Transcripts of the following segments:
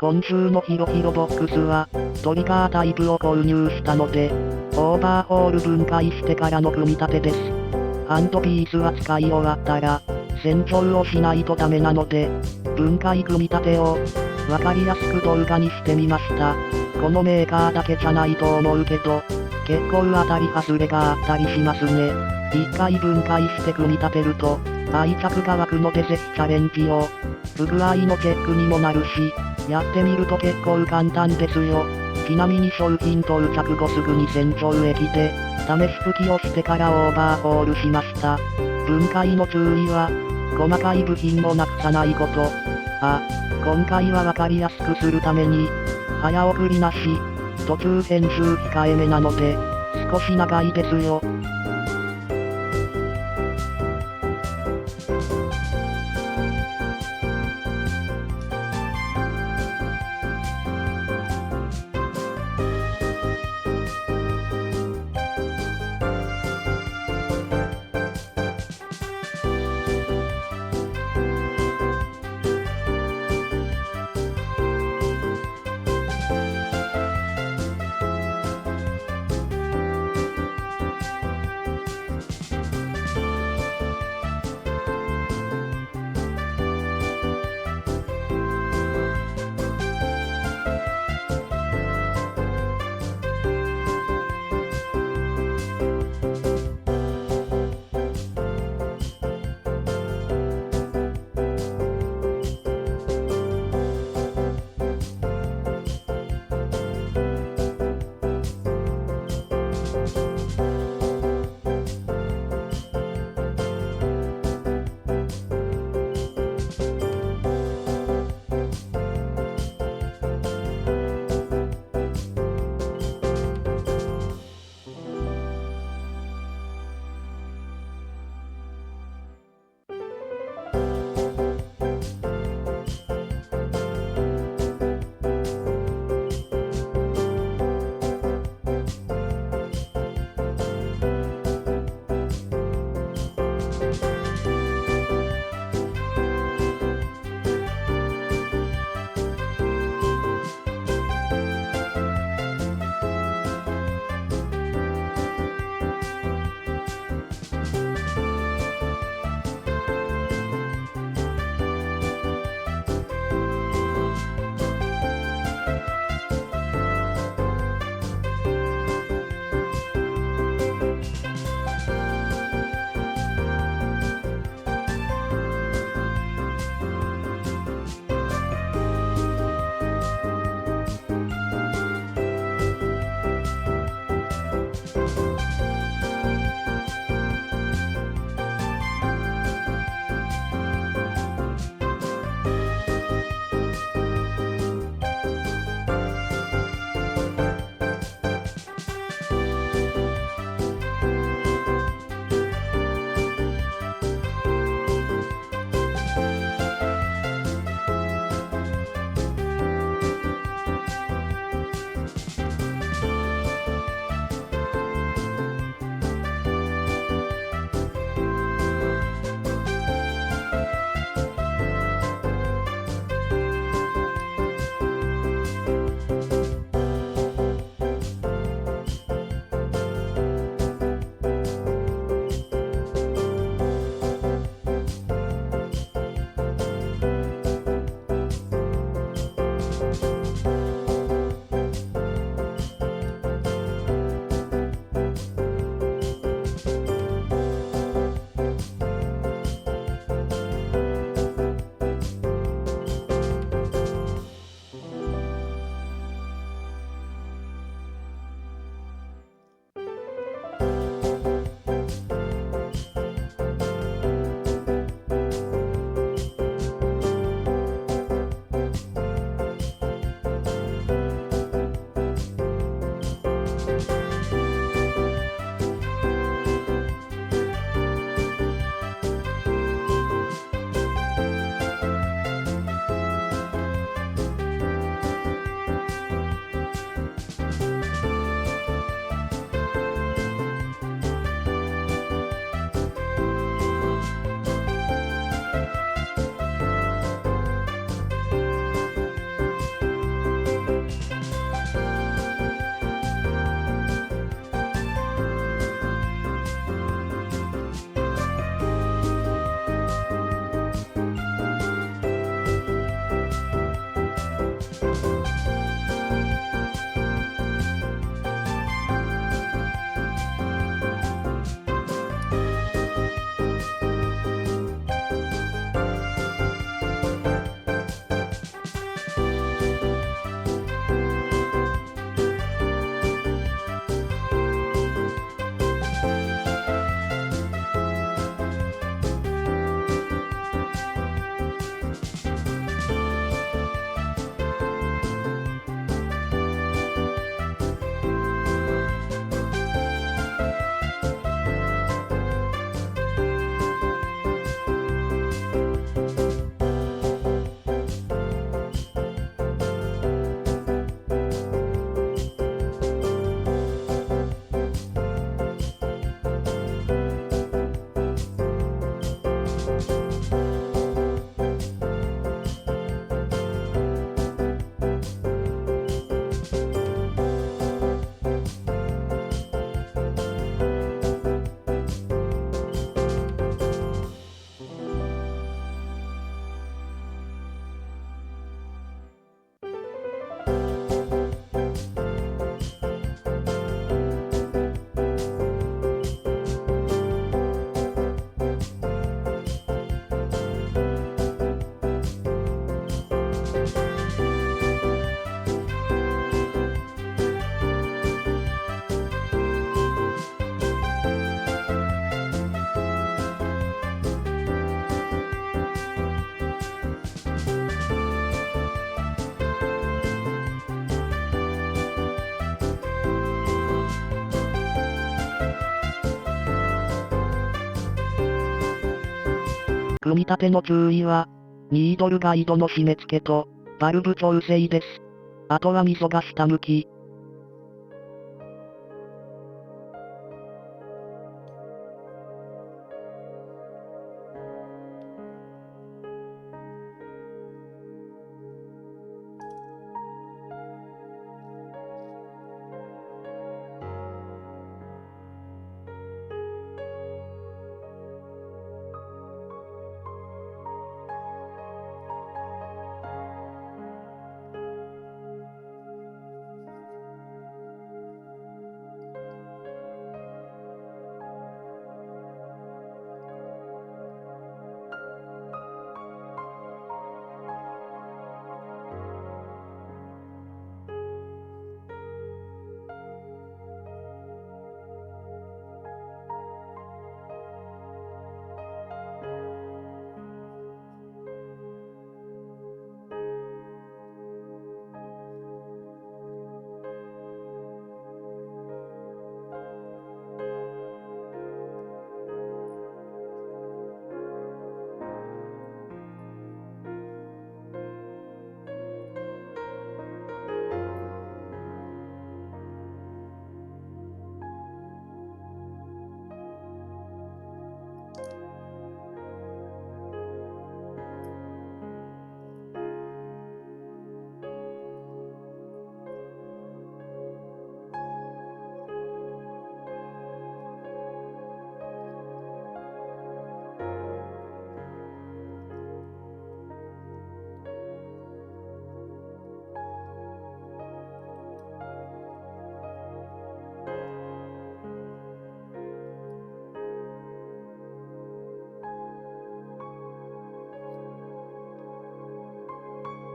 今週のヒロヒロボックスは、トリガータイプを購入したので、オーバーホール分解してからの組み立てです。ハンドピースは使い終わったら、洗浄をしないとダメなので、分解組み立てを、わかりやすく動画にしてみました。このメーカーだけじゃないと思うけど、結構当たり外れがあったりしますね。一回分解して組み立てると、愛着が湧くのでぜひチャレンジを。不具合のチェックにもなるし、やってみると結構簡単ですよ。ちなみに商品到着後すぐに洗浄液で、試し拭きをしてからオーバーホールしました。分解の注意は、細かい部品をなくさないこと。今回はわかりやすくするために、早送りなし、途中編集控えめなので、少し長いですよ。組み立ての注意は、ニードルガイドの締め付けと、バルブ調整です。あとは溝が下向き。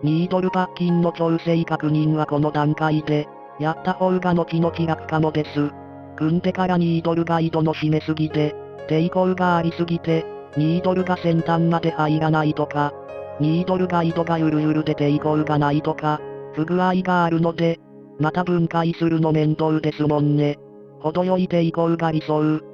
ニードルパッキンの調整確認はこの段階で、やった方が後々楽かもです。組んでからニードルガイドの締めすぎで、抵抗がありすぎて、ニードルが先端まで入らないとか、ニードルガイドがゆるゆるで抵抗がないとか、不具合があるので、また分解するの面倒ですもんね。程よい抵抗が理想。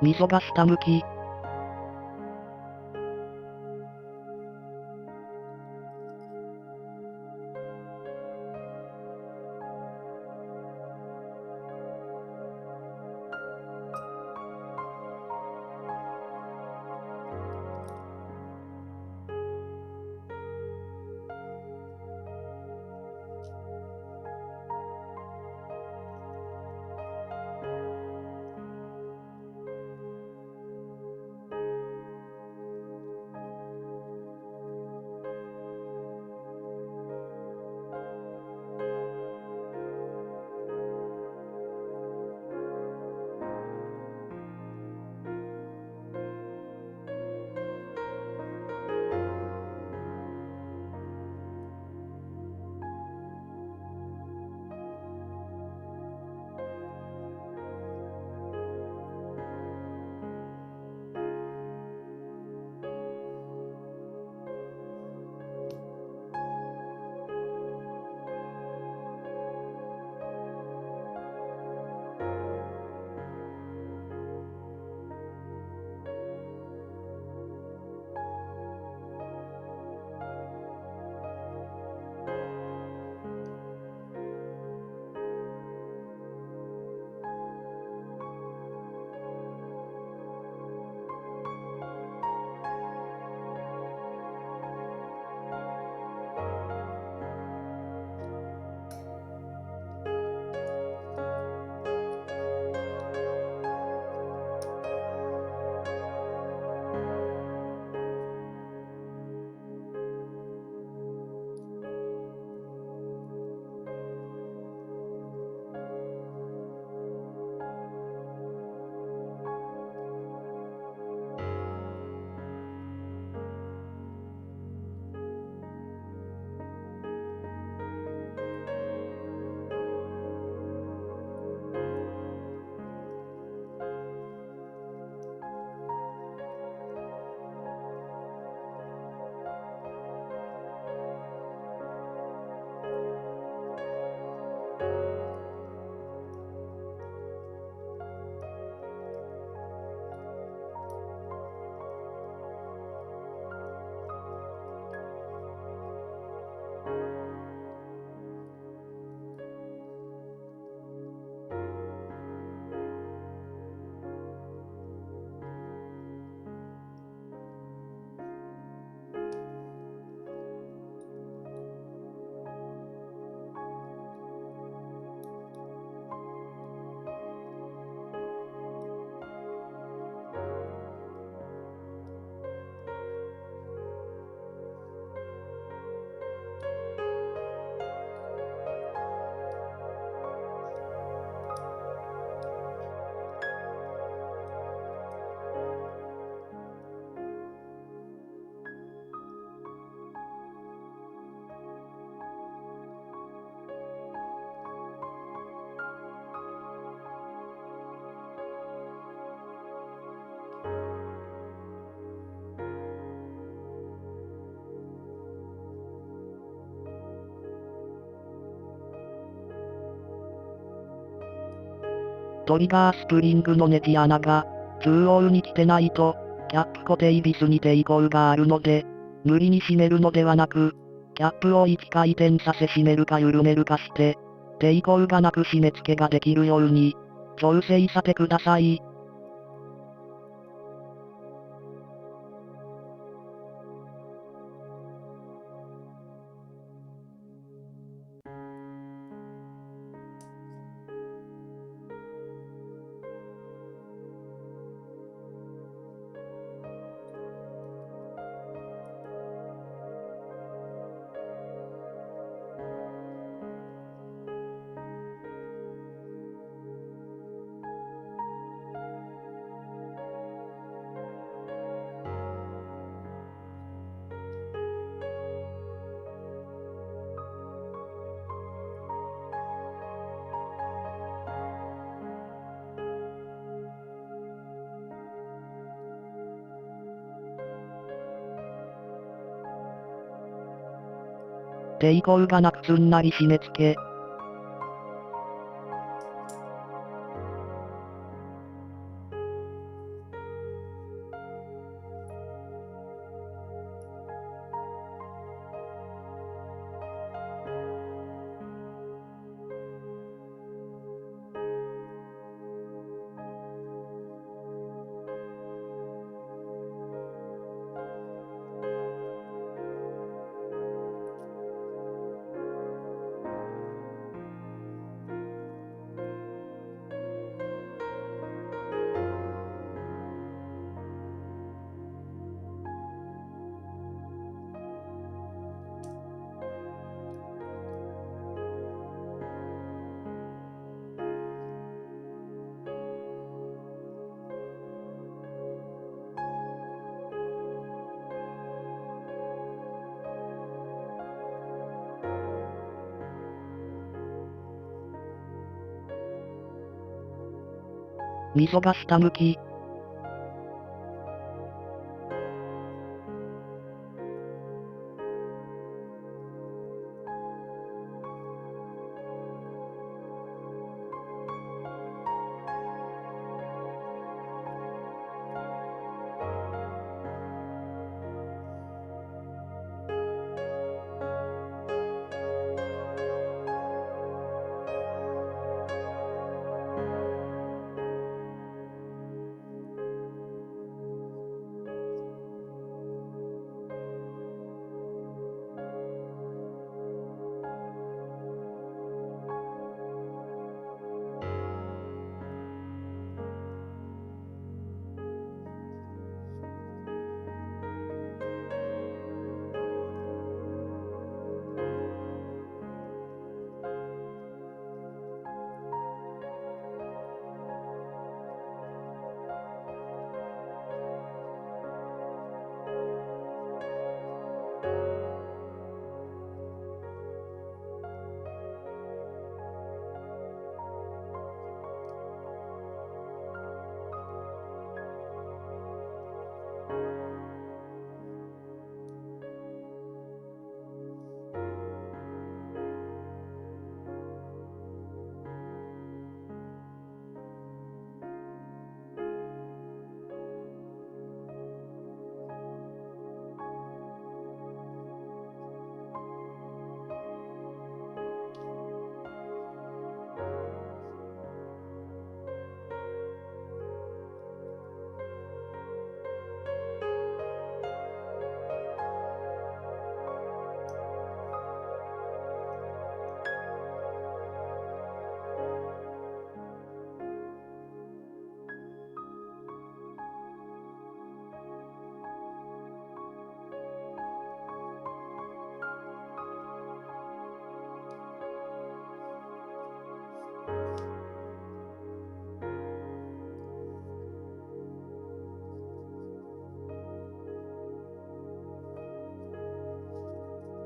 味噌が下向き。トリガースプリングのネジ穴が、中央に来てないと、キャップ固定ビスに抵抗があるので、無理に締めるのではなく、キャップを1回転させ締めるか緩めるかして、抵抗がなく締め付けができるように、調整させてください。抵抗がなくすんなり締め付け。味噌が下向き。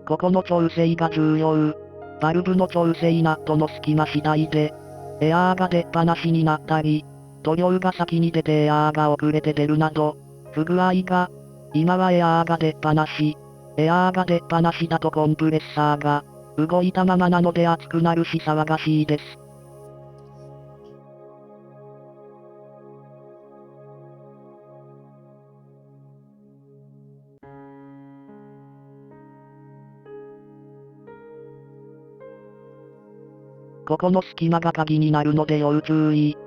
ここの調整が重要。バルブの調整ナットの隙間次第で、エアーが出っ放しになったり、塗料が先に出てエアーが遅れて出るなど、不具合が、今はエアーが出っ放し。エアーが出っ放しだとコンプレッサーが、動いたままなので熱くなるし騒がしいです。ここの隙間が鍵になるので要注意。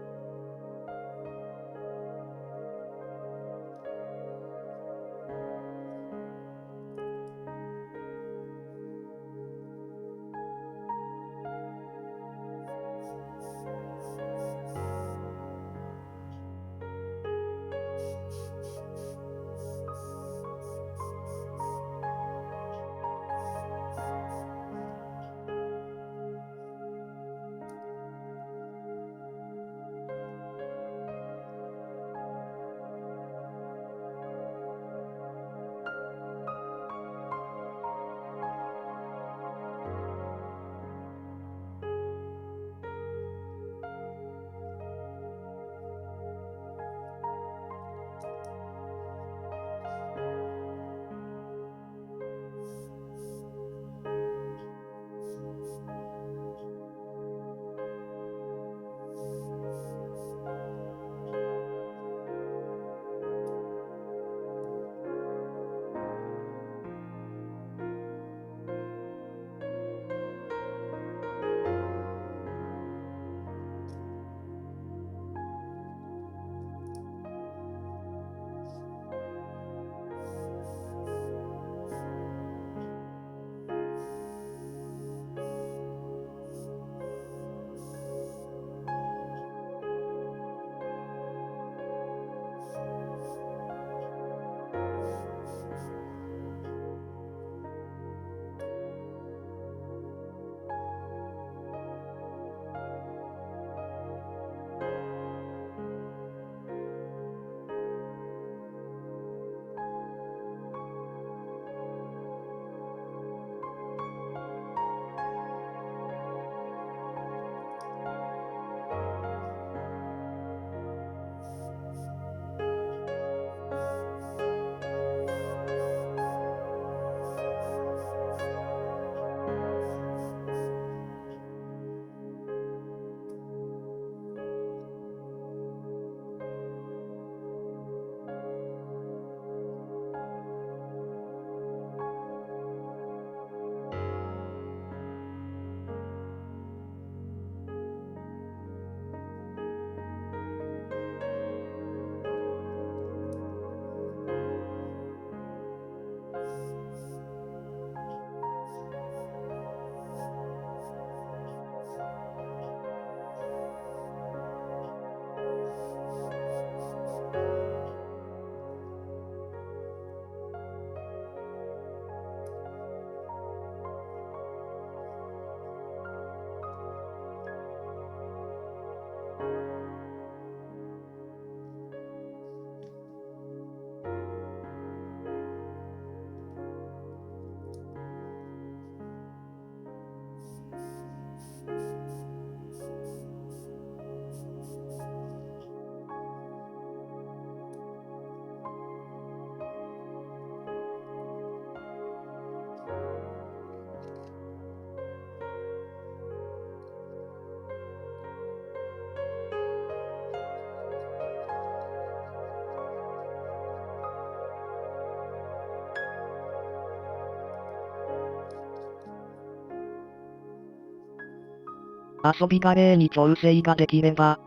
遊びガレーに調整ができれば、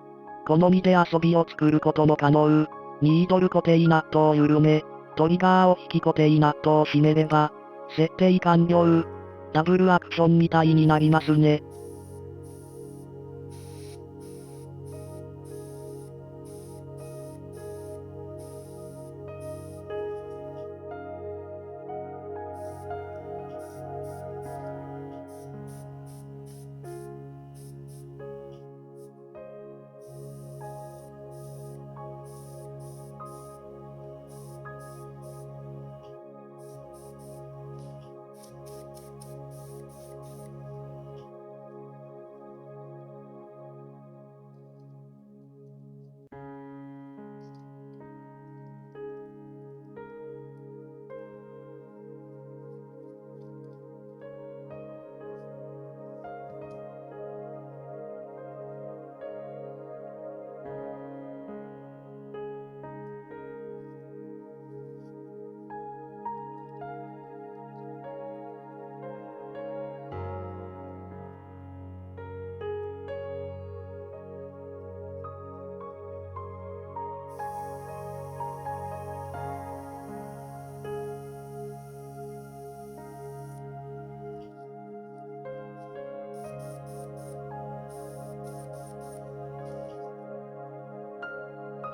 好みで遊びを作ることも可能。ニードル固定ナットを緩め、トリガーを引き固定ナットを締めれば、設定完了。ダブルアクションみたいになりますね。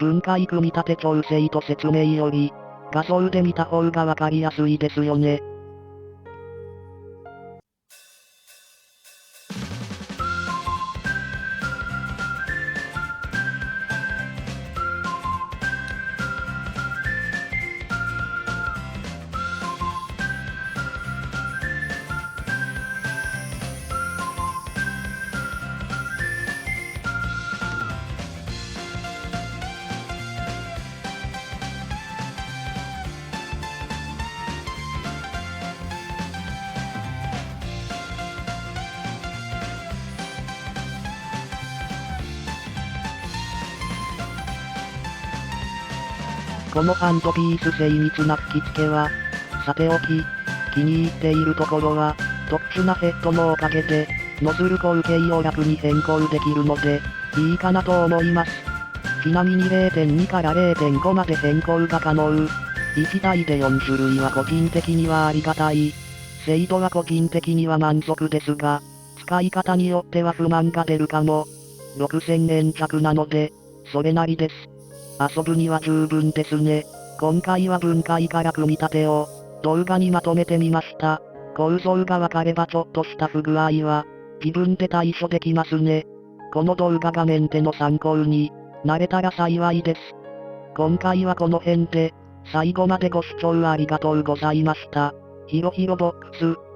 分解組み立て調整と説明より、画像で見た方がわかりやすいですよね。このハンドピース精密な吹き付けは、さておき、気に入っているところは、特殊なヘッドのおかげで、ノズル口径を楽に変更できるので、いいかなと思います。ちなみに 0.2 から 0.5 まで変更が可能。1台で4種類は個人的にはありがたい。精度は個人的には満足ですが、使い方によっては不満が出るかも。6000円弱なので、それなりです。遊ぶには十分ですね。今回は分解から組み立てを動画にまとめてみました。構造がわかればちょっとした不具合は自分で対処できますね。この動画がメンテの参考になれたら幸いです。今回はこの辺で最後までご視聴ありがとうございました。ひろひろボックス。